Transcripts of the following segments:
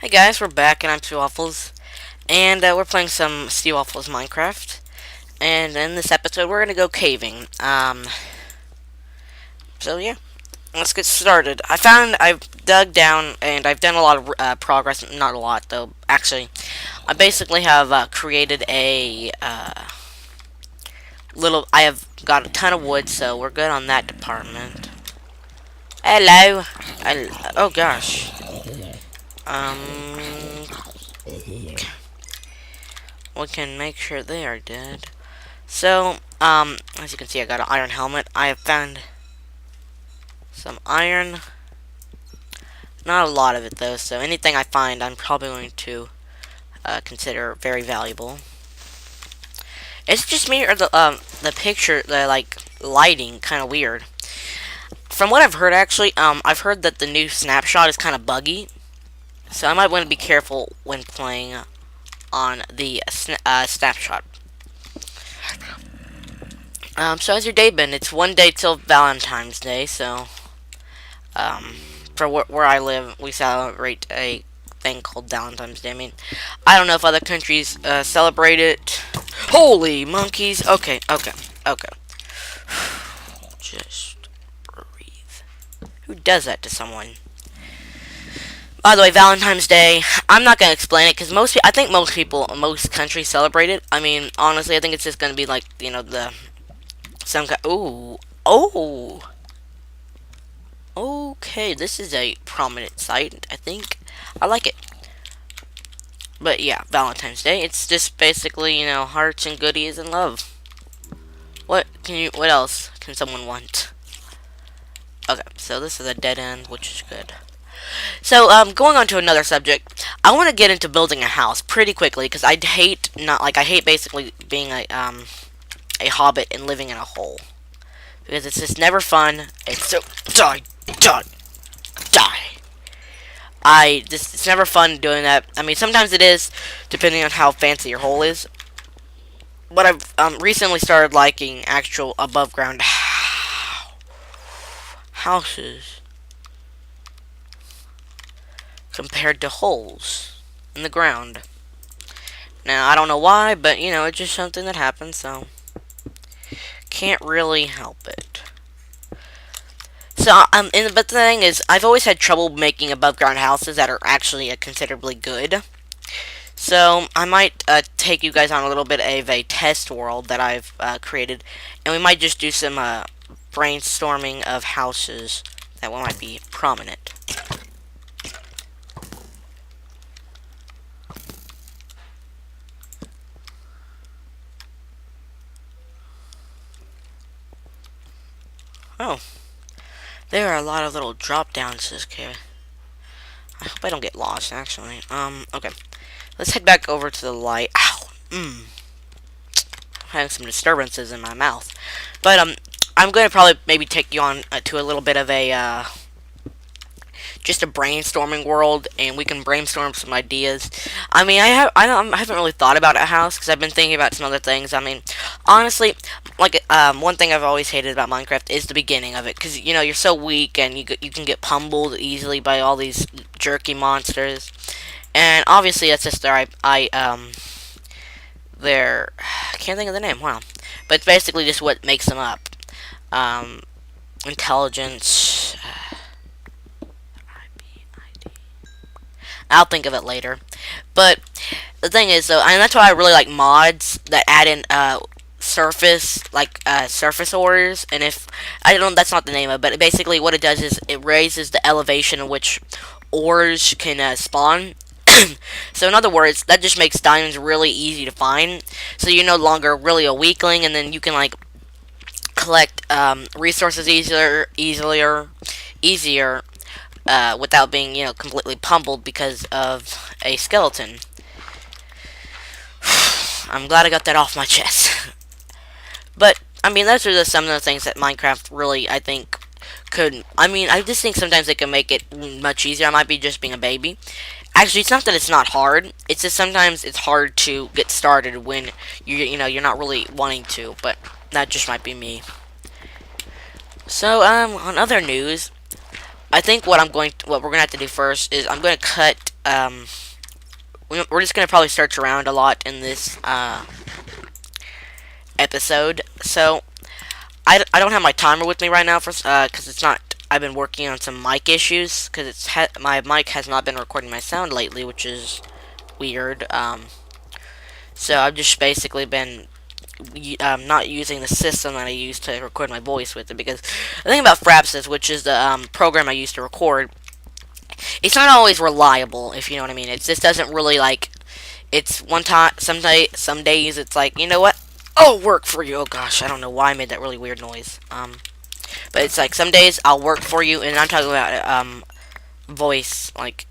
Hey guys, we're back and I'm SteveWaffles, and we're playing some SteveWaffles Minecraft. And in this episode, we're gonna go caving. So yeah, let's get started. I've dug down and I've done a lot of progress. Not a lot though. Actually, I basically have created a little. I have got a ton of wood, so we're good on that department. Hello. Oh gosh. We can make sure they are dead. So, as you can see, I got an iron helmet. I have found some iron. Not a lot of it, though, so anything I find, I'm probably going to consider very valuable. It's just me, or the picture, the, like, lighting, kind of weird. From what I've heard, actually, I've heard that the new snapshot is kind of buggy. So I might want to be careful when playing on the snapshot. So how's your day been? It's one day till Valentine's Day, so, for where I live, we celebrate a thing called Valentine's Day. I mean, I don't know if other countries, celebrate it. Holy monkeys! Okay. Just breathe. Who does that to someone? By the way, Valentine's Day, I'm not going to explain it, because I think most countries celebrate it. I mean, honestly, I think it's just going to be like, some kind, ooh, oh, okay, this is a prominent site, I think. I like it. But yeah, Valentine's Day, it's just basically, hearts and goodies and love. What else can someone want? Okay, so this is a dead end, which is good. So, going on to another subject, I want to get into building a house pretty quickly, because I hate basically being a hobbit and living in a hole. Because it's just never fun. It's so, die. It's never fun doing that. I mean, sometimes it is, depending on how fancy your hole is. But I've recently started liking actual above ground houses compared to holes in the ground. Now, I don't know why, but, it's just something that happens, so can't really help it. So, but the thing is, I've always had trouble making above ground houses that are actually considerably good. So, I might take you guys on a little bit of a test world that I've created, and we might just do some brainstorming of houses that might be prominent. Oh, there are a lot of little drop downs this cave. I hope I don't get lost, actually. Okay. Let's head back over to the light. Ow! I'm having some disturbances in my mouth. But, I'm going to probably maybe take you on to a little bit of a, just a brainstorming world, and we can brainstorm some ideas. I mean, I haven't really thought about a house, because I've been thinking about some other things. I mean, honestly, like, one thing I've always hated about Minecraft is the beginning of it, because, you're so weak, and you can get pummeled easily by all these jerky monsters. And obviously, that's just I can't think of the name, wow. But it's basically just what makes them up. Intelligence, I'll think of it later. But the thing is, though, and that's why I really like mods that add in surface, like surface ores. And if I don't, that's not the name of it. But basically, what it does is it raises the elevation in which ores can spawn. So in other words, that just makes diamonds really easy to find. So you're no longer really a weakling, and then you can like collect resources easier. Without being, completely pummeled because of a skeleton. I'm glad I got that off my chest. But, I mean, those are just some of the things that Minecraft really, I think, could... I mean, I just think sometimes they can make it much easier. I might be just being a baby. Actually, it's not that it's not hard. It's just sometimes it's hard to get started when you're not really wanting to. But that just might be me. So, on other news... I think what we're gonna have to do first is I'm gonna cut we're just gonna probably search around a lot in this episode. So I don't have my timer with me right now for because it's not. I've been working on some mic issues because my mic has not been recording my sound lately, which is weird. So I've just basically been not using the system that I use to record my voice with it, because the thing about Frapsys, which is the program I use to record, it's not always reliable, if you know what I mean. It just doesn't really, like, it's one time, some days it's like, you know what, I'll work for you. Oh gosh, I don't know why I made that really weird noise. But it's like some days I'll work for you, and I'm talking about voice, like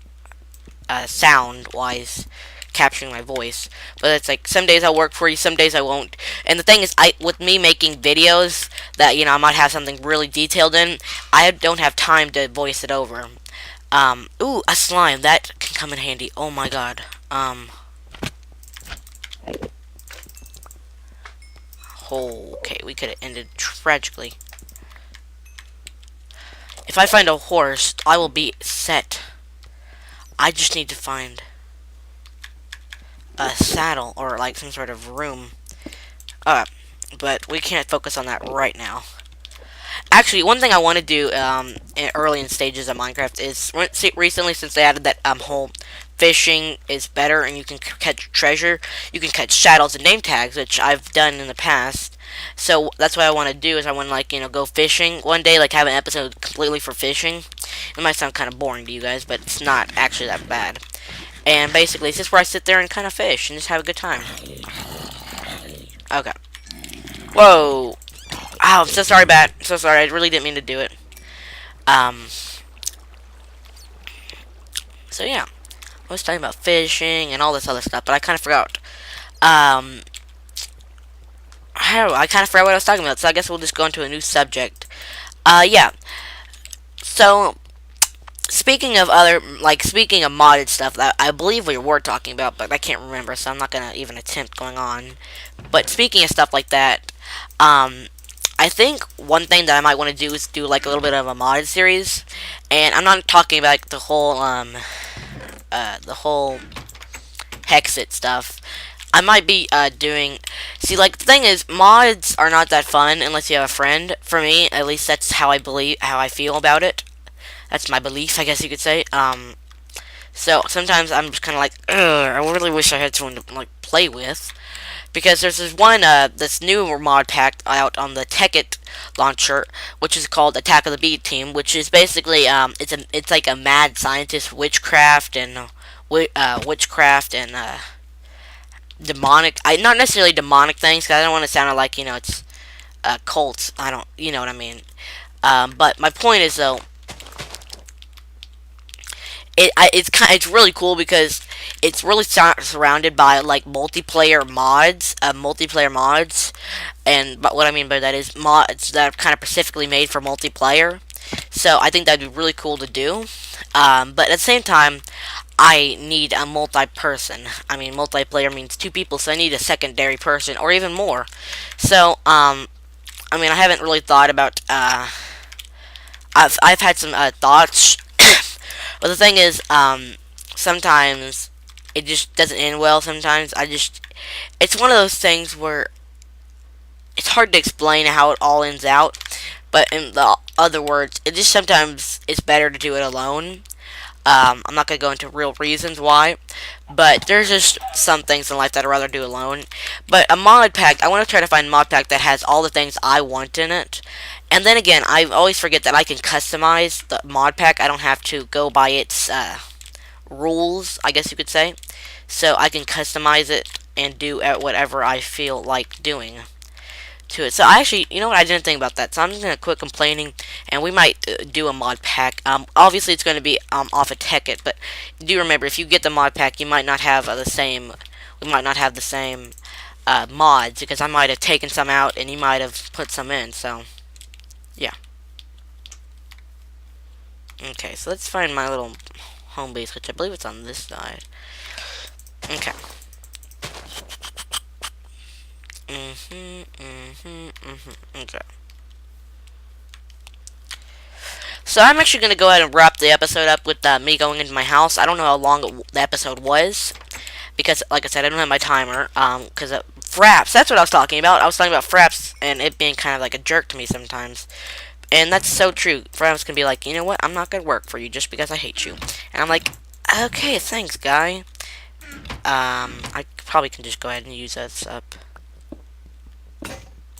sound wise, capturing my voice. But it's like some days I'll work for you, some days I won't. And the thing is, with me making videos that, you know, I might have something really detailed in, I don't have time to voice it over. Ooh, a slime, that can come in handy. Oh my god. Okay, we could have ended tragically. If I find a horse, I will be set. I just need to find a saddle or like some sort of room. But we can't focus on that right now. Actually, one thing I want to do early in stages of Minecraft is recently, since they added that whole fishing is better and you can catch treasure, you can catch shadows and name tags, which I've done in the past. So that's what I want to do, is I want to, like, you know, go fishing one day, like have an episode completely for fishing. It might sound kind of boring to you guys, but it's not actually that bad. And basically, it's just where I sit there and kind of fish and just have a good time. Okay. Whoa. Oh, I'm so sorry, Bat. I'm so sorry. I really didn't mean to do it. So yeah. I was talking about fishing and all this other stuff, but I kind of forgot. I don't know, I kind of forgot what I was talking about, so I guess we'll just go into a new subject. Yeah. So, speaking of modded stuff that I believe we were talking about, but I can't remember, so I'm not gonna even attempt going on. But speaking of stuff like that, I think one thing that I might want to do is do like a little bit of a modded series, and I'm not talking about like, the whole Hexit stuff. I might be doing. See, like, the thing is, mods are not that fun unless you have a friend. For me, at least, that's how I feel about it. That's my belief, I guess you could say. So sometimes I'm just kind of like, ugh, I really wish I had someone to like play with. Because there's this new mod pack out on the Tekkit launcher, which is called Attack of the Bee Team, which is basically it's like a mad scientist witchcraft and demonic. Not necessarily demonic things, because I don't want to sound like, you know, it's cults. I don't, you know what I mean. But my point is, though, it's really cool because it's really surrounded by like multiplayer mods, and but what I mean by that is mods that are kind of specifically made for multiplayer. So I think that'd be really cool to do. But at the same time, I need a multi-person. I mean, multiplayer means two people, so I need a secondary person or even more. So I mean, I haven't really thought about. I've had some thoughts. But the thing is, sometimes it just doesn't end well. Sometimes it's one of those things where it's hard to explain how it all ends out. But in the other words, it just sometimes it's better to do it alone. I'm not going to go into real reasons why, but there's just some things in life that I'd rather do alone. But a mod pack, I want to try to find a mod pack that has all the things I want in it. And then again, I always forget that I can customize the mod pack. I don't have to go by its rules, I guess you could say. So I can customize it and do whatever I feel like doing to it. So I actually, you know what, I didn't think about that. So I'm just gonna quit complaining, and we might do a mod pack. Obviously it's going to be off of Tekkit, but do remember, if you get the mod pack, you might not have the same. We might not have the same mods, because I might have taken some out and you might have put some in. So yeah. Okay, so let's find my little home base, which I believe it's on this side. Okay. Okay. So I'm actually going to go ahead and wrap the episode up with me going into my house. I don't know how long the episode was, because, like I said, I don't have my timer, because Fraps, that's what I was talking about. I was talking about Fraps and it being kind of like a jerk to me sometimes. And that's so true. Fraps can be like, you know what, I'm not going to work for you just because I hate you. And I'm like, okay, thanks, guy. I probably can just go ahead and use this up.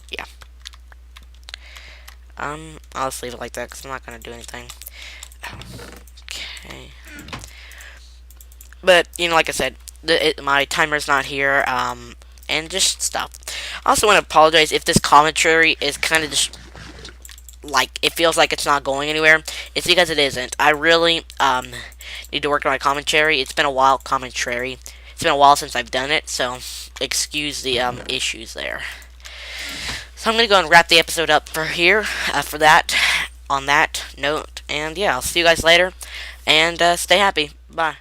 Yeah. I'll just leave it like that because I'm not going to do anything. Okay. But, you know, like I said, my timer's not here, and just stuff. I also want to apologize if this commentary is kind of just, like, it feels like it's not going anywhere. It's because it isn't. I really, need to work on my commentary. It's been a while, It's been a while since I've done it, so excuse the, issues there. So I'm going to go and wrap the episode up for here, on that note. And, yeah, I'll see you guys later, and, stay happy. Bye.